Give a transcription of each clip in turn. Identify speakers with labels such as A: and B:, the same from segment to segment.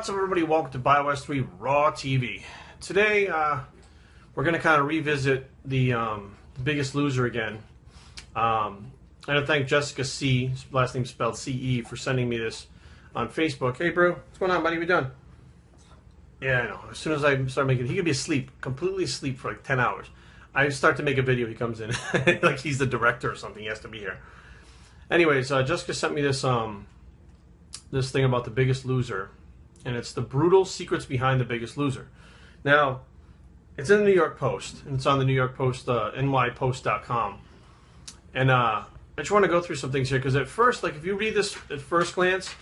A: What's up, everybody? Welcome to BioS 3 Raw TV. Today, we're going to kind of revisit the Biggest Loser again. I want to thank Jessica C, last name spelled C-E, for sending me this on Facebook. Hey, bro, what's going on, buddy? We done? Yeah, I know. As soon as I start making, he could be asleep, completely asleep for like 10 hours. I start to make a video, he comes in like he's the director or something. He has to be here. Anyways, Jessica sent me this this thing about The Biggest Loser, and it's the brutal secrets behind The Biggest Loser. Now, it's in the New York Post, and it's on the New York Post, nypost.com. And I just want to go through some things here, because at first, like, if you read this at first glance,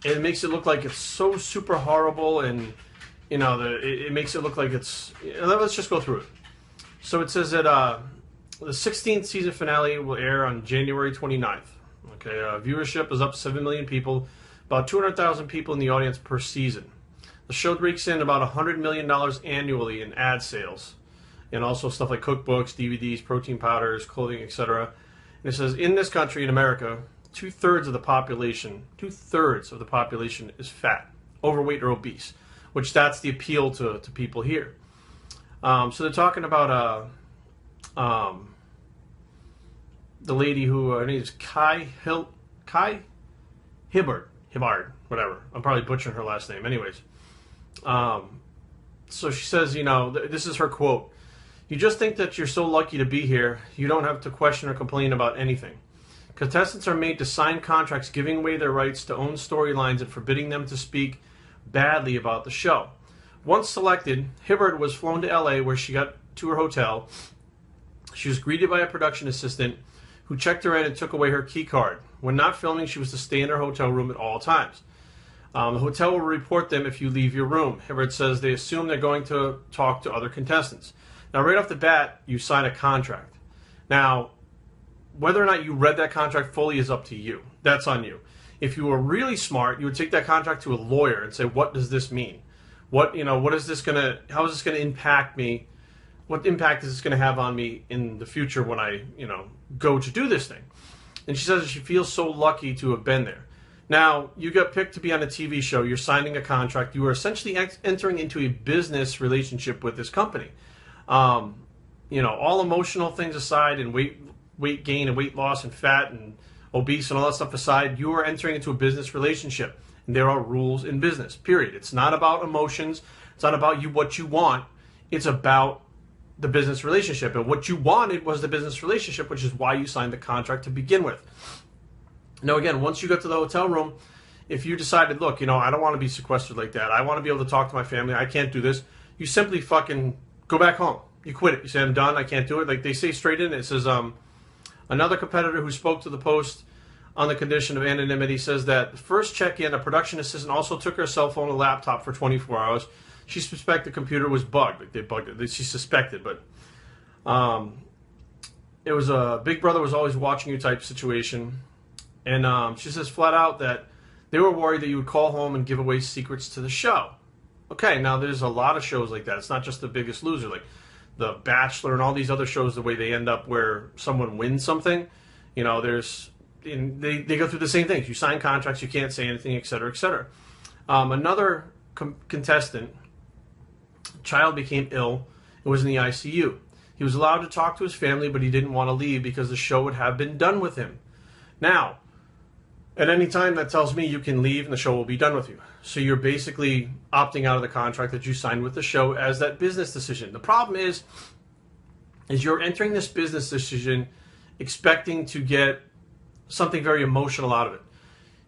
A: it makes it look like it's so super horrible, and, you know, it makes it look like it's... Let's just go through it. So it says that the 16th season finale will air on January 29th. Okay, viewership is up 7 million people, about 200,000 people in the audience per season. The show rakes in about $100 million annually in ad sales, and also stuff like cookbooks, DVDs, protein powders, clothing, etc. And it says, in this country, in America, two-thirds of the population is fat, overweight, or obese, which that's the appeal to people here. So they're talking about the lady who, her name is Kai Hibbard, whatever. I'm probably butchering her last name. Anyways, so she says, you know, this is her quote: "You just think that you're so lucky to be here, you don't have to question or complain about anything. Contestants are made to sign contracts giving away their rights to own storylines and forbidding them to speak badly about the show. Once selected, Hibbard was flown to LA, where she got to her hotel. She was greeted by a production assistant who checked her in and took away her key card. When not filming, she was to stay in her hotel room at all times. The hotel will report them if you leave your room." Hibbard says they assume they're going to talk to other contestants. Now, right off the bat, you sign a contract. Now, whether or not you read that contract fully is up to you. That's on you. If you were really smart, you would take that contract to a lawyer and say, what does this mean? How is this going to impact me? What impact is this going to have on me in the future when I, go to do this thing? And she says she feels so lucky to have been there. Now, you got picked to be on a TV show. You're signing a contract. You are essentially entering into a business relationship with this company. All emotional things aside, and weight gain and weight loss and fat and obese and all that stuff aside, you are entering into a business relationship. And there are rules in business, period. It's not about emotions. It's not about what you want. It's about the business relationship. And what you wanted was the business relationship, which is why you signed the contract to begin with. Now, again, once you got to the hotel room, if you decided, look, I don't want to be sequestered like that. I want to be able to talk to my family. I can't do this. You simply fucking go back home. You quit it. You say, I'm done. I can't do it. Like they say straight in, it says, another competitor who spoke to the Post on the condition of anonymity says that the first check-in, a production assistant also took her cell phone and laptop for 24 hours. She suspected the computer was bugged. Like they bugged it. She suspected, but it was a Big Brother was always watching you type situation. And she says flat out that they were worried that you would call home and give away secrets to the show. Okay, now there's a lot of shows like that. It's not just The Biggest Loser. Like The Bachelor and all these other shows, the way they end up where someone wins something, they go through the same things. You sign contracts, you can't say anything, et cetera, et cetera. Another contestant, child became ill and was in the ICU. He was allowed to talk to his family, but he didn't want to leave because the show would have been done with him. Now, at any time, that tells me you can leave and the show will be done with you. So you're basically opting out of the contract that you signed with the show as that business decision. The problem is you're entering this business decision expecting to get something very emotional out of it.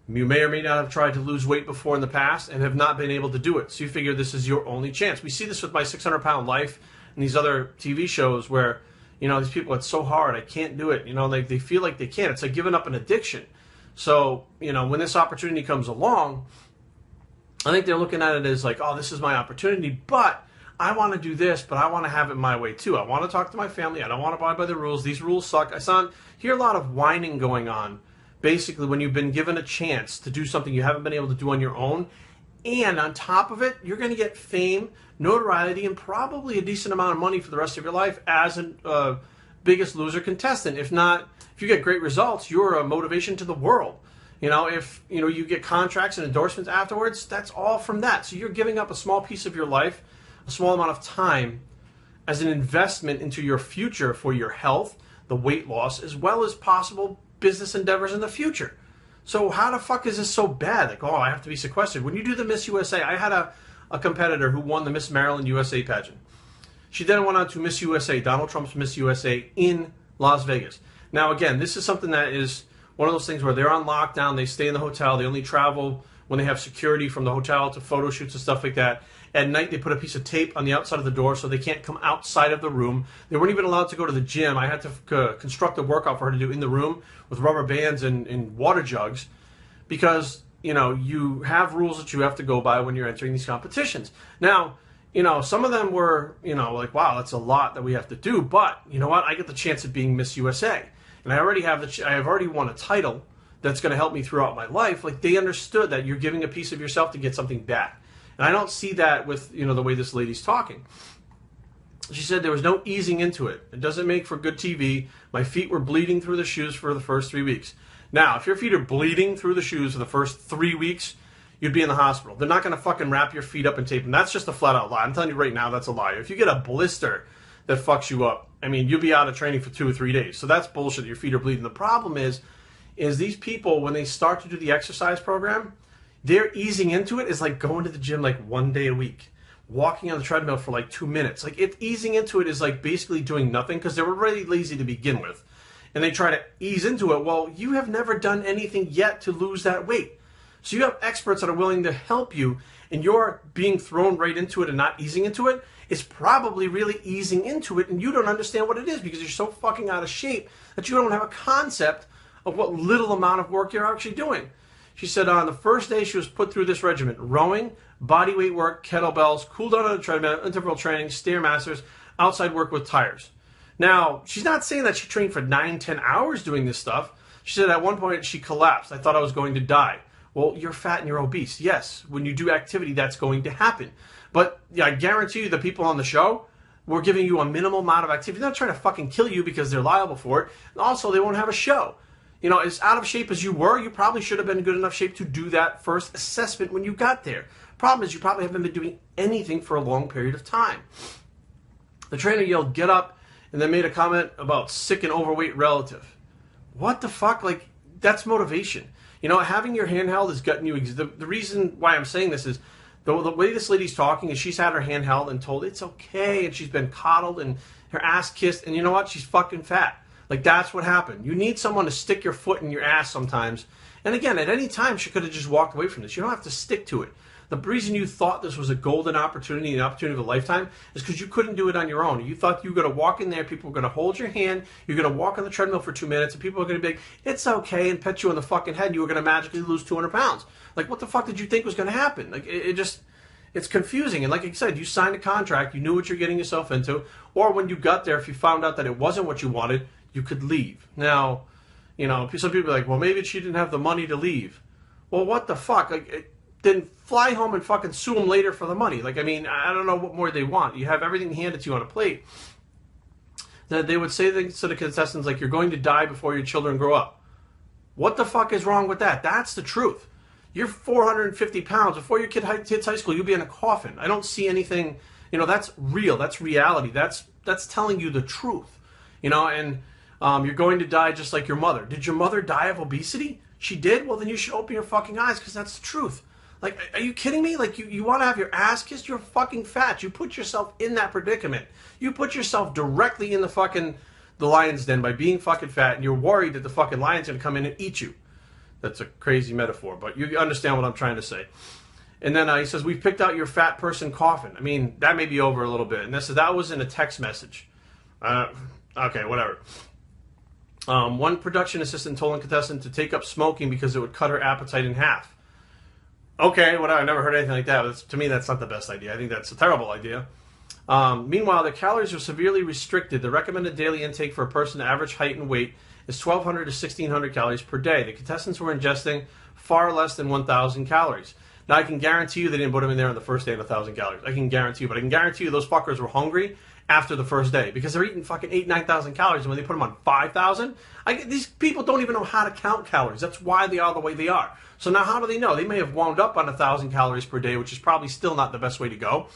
A: You may or may not have tried to lose weight before in the past and have not been able to do it. So you figure this is your only chance. We see this with My 600-Pound Life and these other TV shows where, these people, it's so hard, I can't do it. They feel like they can't. It's like giving up an addiction. So, when this opportunity comes along, I think they're looking at it as like, oh, this is my opportunity, but I want to do this, but I want to have it my way too. I want to talk to my family. I don't want to abide by the rules. These rules suck. Hear a lot of whining going on, basically, when you've been given a chance to do something you haven't been able to do on your own. And on top of it, you're going to get fame, notoriety, and probably a decent amount of money for the rest of your life as a Biggest Loser contestant. If you get great results, you're a motivation to the world. If you get contracts and endorsements afterwards, that's all from that. So you're giving up a small piece of your life, a small amount of time, as an investment into your future for your health, the weight loss, as well as possible business endeavors in the future. So how the fuck is this so bad? Like, oh, I have to be sequestered. When you do the Miss USA, I had a competitor who won the Miss Maryland USA pageant. She then went on to Miss USA, Donald Trump's Miss USA in Las Vegas. Now, again, this is something that is one of those things where they're on lockdown, they stay in the hotel, they only travel when they have security from the hotel to photo shoots and stuff like that. At night, they put a piece of tape on the outside of the door so they can't come outside of the room. They weren't even allowed to go to the gym. I had to construct a workout for her to do in the room with rubber bands and water jugs because, you have rules that you have to go by when you're entering these competitions. Now, some of them were, like, wow, that's a lot that we have to do. But you know what? I get the chance of being Miss USA. And I have already won a title that's going to help me throughout my life. Like, they understood that you're giving a piece of yourself to get something back. And I don't see that with, the way this lady's talking. She said there was no easing into it. It doesn't make for good TV. My feet were bleeding through the shoes for the first 3 weeks. Now, if your feet are bleeding through the shoes for the first 3 weeks, you'd be in the hospital. They're not going to fucking wrap your feet up and tape them. That's just a flat-out lie. I'm telling you right now, that's a lie. If you get a blister that fucks you up, you'll be out of training for 2 or 3 days. So that's bullshit. Your feet are bleeding. The problem is these people, when they start to do the exercise program, they're easing into it is like going to the gym like 1 day a week, walking on the treadmill for like 2 minutes. Like, easing into it is like basically doing nothing because they were really lazy to begin with. And they try to ease into it. Well, you have never done anything yet to lose that weight. So you have experts that are willing to help you, and you're being thrown right into it and not easing into it. It's probably really easing into it, and you don't understand what it is because you're so fucking out of shape that you don't have a concept of what little amount of work you're actually doing. She said on the first day she was put through this regimen: rowing, body weight work, kettlebells, cool down on the treadmill, interval training, Stairmasters, outside work with tires. Now, she's not saying that she trained for 9-10 hours doing this stuff. She said at one point she collapsed. I thought I was going to die. Well, you're fat and you're obese. Yes, when you do activity, that's going to happen. But yeah, I guarantee you the people on the show were giving you a minimal amount of activity. They're not trying to fucking kill you because they're liable for it. And also, they won't have a show. As out of shape as you were, you probably should have been in good enough shape to do that first assessment when you got there. Problem is, you probably haven't been doing anything for a long period of time. The trainer yelled, "Get up," and then made a comment about sick and overweight relative. What the fuck? Like, that's motivation. Having your hand held is gutting you. The reason why I'm saying this is the way this lady's talking is she's had her hand held and told it's okay, and she's been coddled and her ass kissed, and you know what? She's fucking fat. Like, that's what happened. You need someone to stick your foot in your ass sometimes. And again, at any time, she could have just walked away from this. You don't have to stick to it. The reason you thought this was a golden opportunity, an opportunity of a lifetime, is because you couldn't do it on your own. You thought you were going to walk in there, people were going to hold your hand, you're going to walk on the treadmill for 2 minutes, and people are going to be like, "It's okay," and pet you on the fucking head, and you were going to magically lose 200 pounds. Like, what the fuck did you think was going to happen? Like, it's confusing. And like I said, you signed a contract, you knew what you're getting yourself into, or when you got there, if you found out that it wasn't what you wanted, you could leave. Now, some people are like, well, maybe she didn't have the money to leave. Well, what the fuck? Like, then fly home and fucking sue them later for the money. Like, I don't know what more they want. You have everything handed to you on a plate. That they would say things to the contestants like, "You're going to die before your children grow up." What the fuck is wrong with that? That's the truth. You're 450 pounds. Before your kid hits high school, you'll be in a coffin. I don't see anything, that's real. That's reality. That's telling you the truth. And you're going to die just like your mother. Did your mother die of obesity? She did? Well, then you should open your fucking eyes because that's the truth. Like, are you kidding me? Like, you want to have your ass kissed? You're fucking fat. You put yourself in that predicament. You put yourself directly in the lion's den by being fucking fat, and you're worried that the fucking lion's going to come in and eat you. That's a crazy metaphor, but you understand what I'm trying to say. And then he says, "We've picked out your fat person coffin." That may be over a little bit. And that was in a text message. Okay, whatever. One production assistant told a contestant to take up smoking because it would cut her appetite in half. Okay, whatever. I never heard anything like that. To me, that's not the best idea. I think that's a terrible idea. Meanwhile, the calories are severely restricted. The recommended daily intake for a person of average height and weight is 1,200 to 1,600 calories per day. The contestants were ingesting far less than 1,000 calories. Now, I can guarantee you they didn't put them in there on the first day of 1,000 calories. I can guarantee you. But I can guarantee you those fuckers were hungry after the first day because they're eating fucking 9,000 calories, and when they put them on 5,000, these people don't even know how to count calories. That's why they are the way they are. So now how do they know? They may have wound up on 1,000 calories per day, which is probably still not the best way to go.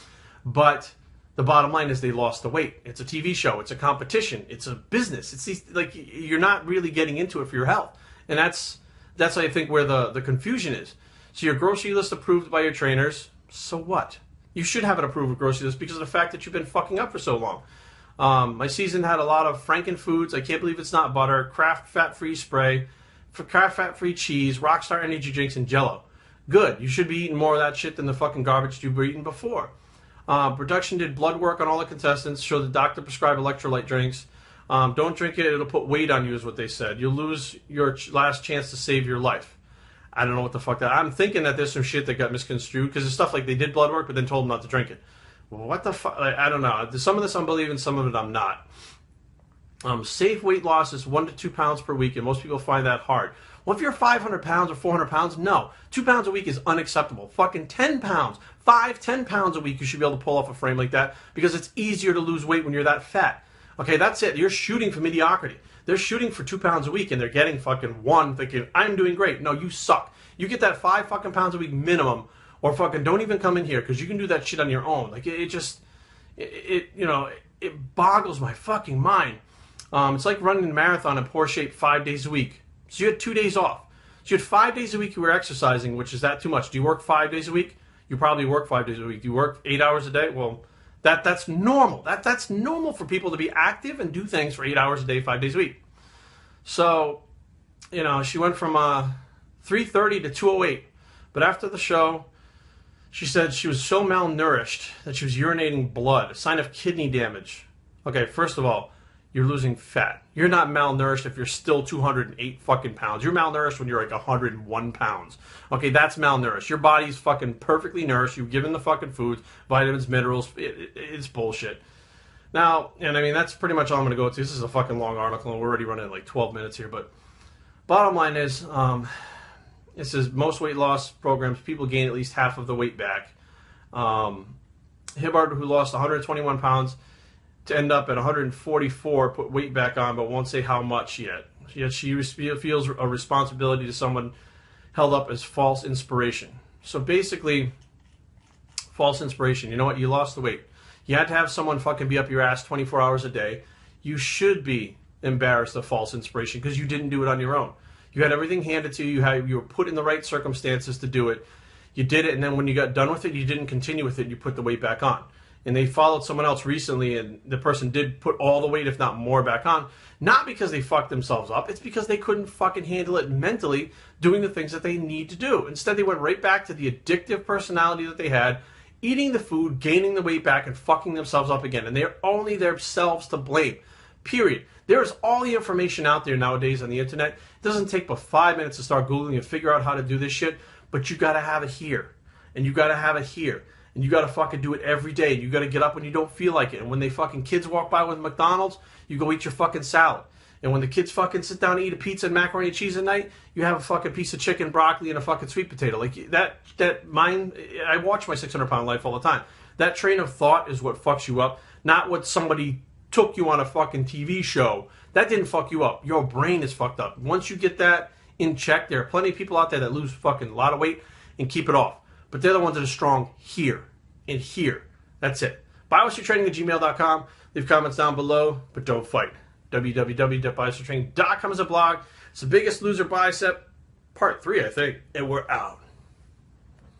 A: But the bottom line is they lost the weight. It's a TV show. It's a competition. It's a business. You're not really getting into it for your health. And that's I think where the confusion is. So your grocery list approved by your trainers, so what? You should have an approved grocery list because of the fact that you've been fucking up for so long. My season had a lot of Frankenfoods. I can't believe it's not butter. Kraft fat-free spray, Kraft fat-free cheese, Rockstar energy drinks, and Jell-O. Good. You should be eating more of that shit than the fucking garbage you were eating before. Production did blood work on all the contestants. Showed the doctor prescribed electrolyte drinks. Don't drink it. It'll put weight on you is what they said. You'll lose your last chance to save your life. I don't know what the fuck that... I'm thinking that there's some shit that got misconstrued because it's stuff like they did blood work but then told them not to drink it. Well, what the fuck? I don't know. Some of this I'm believing, some of it I'm not. Safe weight loss is 1 to 2 pounds per week, and most people find that hard. Well, if you're 500 pounds or 400 pounds, no. 2 pounds a week is unacceptable. Fucking 10 pounds, 10 pounds a week, you should be able to pull off a frame like that because it's easier to lose weight when you're that fat. Okay, that's it. You're shooting for mediocrity. They're shooting for 2 pounds a week and they're getting fucking 1 thinking, I'm doing great. No, you suck. You get that 5 fucking pounds a week minimum or fucking don't even come in here because you can do that shit on your own. Like it boggles my fucking mind. It's like running a marathon in poor shape 5 days a week. So you had 2 days off. So you had 5 days a week you were exercising, which is that too much? Do you work 5 days a week? You probably work 5 days a week. Do you work 8 hours a day? Well, that's normal. That's normal for people to be active and do things for 8 hours a day, 5 days a week. So, she went from 330 to 208. But after the show, she said she was so malnourished that she was urinating blood, a sign of kidney damage. Okay, first of all, you're losing fat. You're not malnourished if you're still 208 fucking pounds. You're malnourished when you're like 101 pounds. Okay, that's malnourished. Your body's fucking perfectly nourished. You've given the fucking foods, vitamins, minerals. It's bullshit. Now, and I mean, that's pretty much all I'm going to go to. This is a fucking long article, and we're already running like 12 minutes here. But bottom line is, it says most weight loss programs, people gain at least half of the weight back. Hibbard, who lost 121 pounds, to end up at 144, put weight back on, but won't say how much yet. Yet she feels a responsibility to someone held up as false inspiration. So basically, false inspiration. You know what? You lost the weight. You had to have someone fucking be up your ass 24 hours a day. You should be embarrassed of false inspiration because you didn't do it on your own. You had everything handed to you. You were put in the right circumstances to do it. You did it, and then when you got done with it, you didn't continue with it. You put the weight back on. And they followed someone else recently, and the person did put all the weight, if not more, back on. Not because they fucked themselves up. It's because they couldn't fucking handle it mentally doing the things that they need to do. Instead, they went right back to the addictive personality that they had, eating the food, gaining the weight back, and fucking themselves up again. And they're only themselves to blame. Period. There is all the information out there nowadays on the internet. It doesn't take but 5 minutes to start Googling and figure out how to do this shit, but you gotta have it here. And you gotta have it here. And you gotta fucking do it every day. You gotta get up when you don't feel like it. And when they fucking kids walk by with McDonald's, you go eat your fucking salad. And when the kids fucking sit down and eat a pizza and macaroni and cheese at night, you have a fucking piece of chicken, broccoli, and a fucking sweet potato. Like that mind, I watch my 600-pound life all the time. That train of thought is what fucks you up, not what somebody took you on a fucking TV show. That didn't fuck you up. Your brain is fucked up. Once you get that in check, there are plenty of people out there that lose fucking a lot of weight and keep it off. But they're the ones that are strong here and here. That's it. BioStraining@gmail.com. Leave comments down below, but don't fight. www.biostraining.com is a blog. It's the Biggest Loser Bicep, part 3, I think. And we're out.